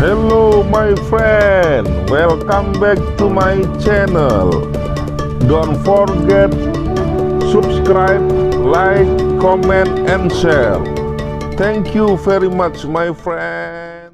Hello my friend, welcome back to my channel. Don't forget subscribe, like, comment and share. Thank you very much my friend.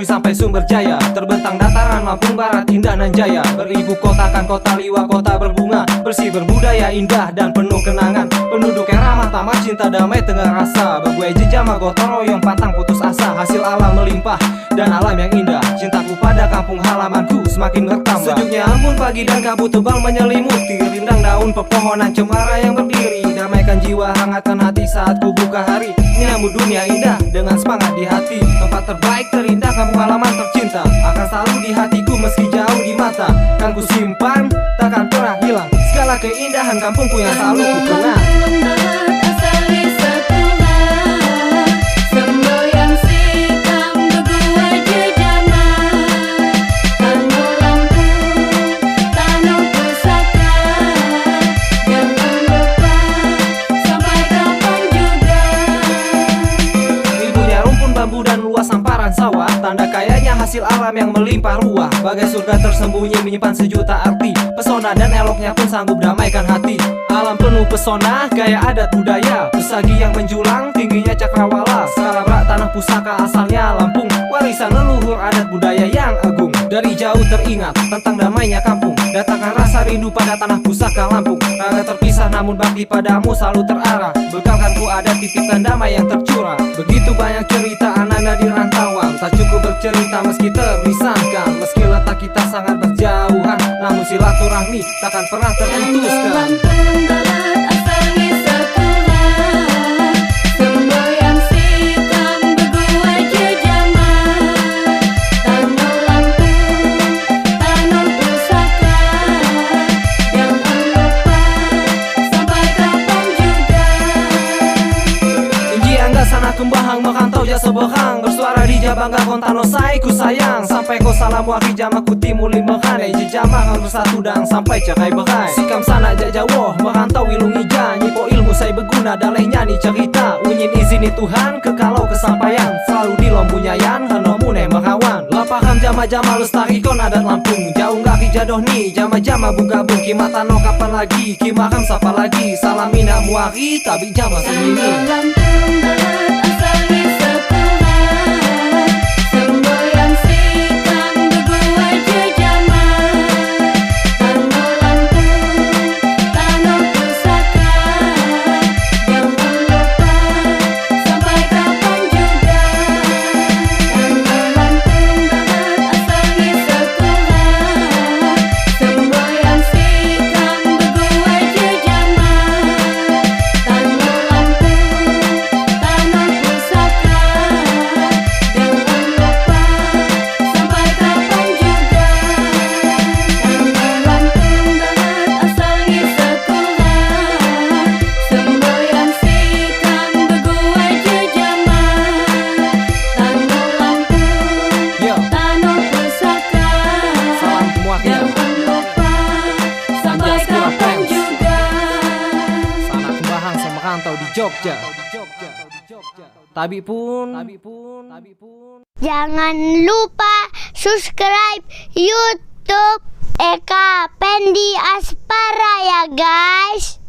Sampai Sumber Jaya, terbentang dataran Lampung Barat, indah nan jaya. Beribu kotakan kota liwa, kota berbunga, bersih berbudaya, indah dan penuh kenangan. Penduduk yang ramah tamah, cinta damai tengah rasa. Berbuai jejama gotong royong, pantang putus asa. Hasil alam melimpah dan alam yang indah. Cintaku pada kampung halamanku semakin bertambah. Sejuknya embun pagi dan kabut tebal menyelimuti. Rindang daun pepohonan cemara yang berdiri. Damaikan jiwa, hangatkan hati saat ku buka hari. Menyambut dunia indah dengan semangat di hati. Tempat terbaik terindah, kampung halaman tercinta akan selalu di hatiku meski jauh di mata. Kan ku simpan, takkan pernah hilang segala keindahan kampungku yang selalu ku kenang. Dan luas hamparan sawah, tanda kayanya hasil alam yang melimpah ruah. Bagai surga tersembunyi menyimpan sejuta arti. Pesona dan eloknya pun sanggup damaikan hati. Alam penuh pesona, gaya adat budaya. Pesagi yang menjulang, tingginya cakrawala. Salabrak tanah pusaka asalnya Lampung. Warisan leluhur adat budaya yang agung. Dari jauh teringat tentang damainya kampung. Datangkan rasa rindu pada tanah pusaka Lampung. Raga terpisah namun bakti padamu selalu terarah. Bekalkan ku ada titipan damai yang tercurah. Begitu banyak cerita anak-anak di rantauan. Tak cukup bercerita meski terpisahkan. Meski letak kita sangat berjauhan, namun silaturahmi takkan pernah terputuskan. Sana kembahang merantau jasa berhang. Bersuara di Jabangga kontano sai ku sayang. Sampai ko salam waki jamaku timuli merane. Jejamah bersatu dan sampai cerai berai. Sikam sana jajawoh merantau ilungi janji. Po ilmu saya berguna daleh nyanyi cerita. Unyin izini Tuhan kekalau kesampaian. Selalu di lombunyayan henomune merawan. Lapaham jama-jama lestarikan adat Lampung. Jauh gak kijadoh nih jama-jama bugabung. Kimatano kapan lagi kimaham sapa lagi. Salamina muari tabi jama semini. Jogja. Tabi pun. Jangan lupa subscribe YouTube Eka Pendi Aspara ya guys.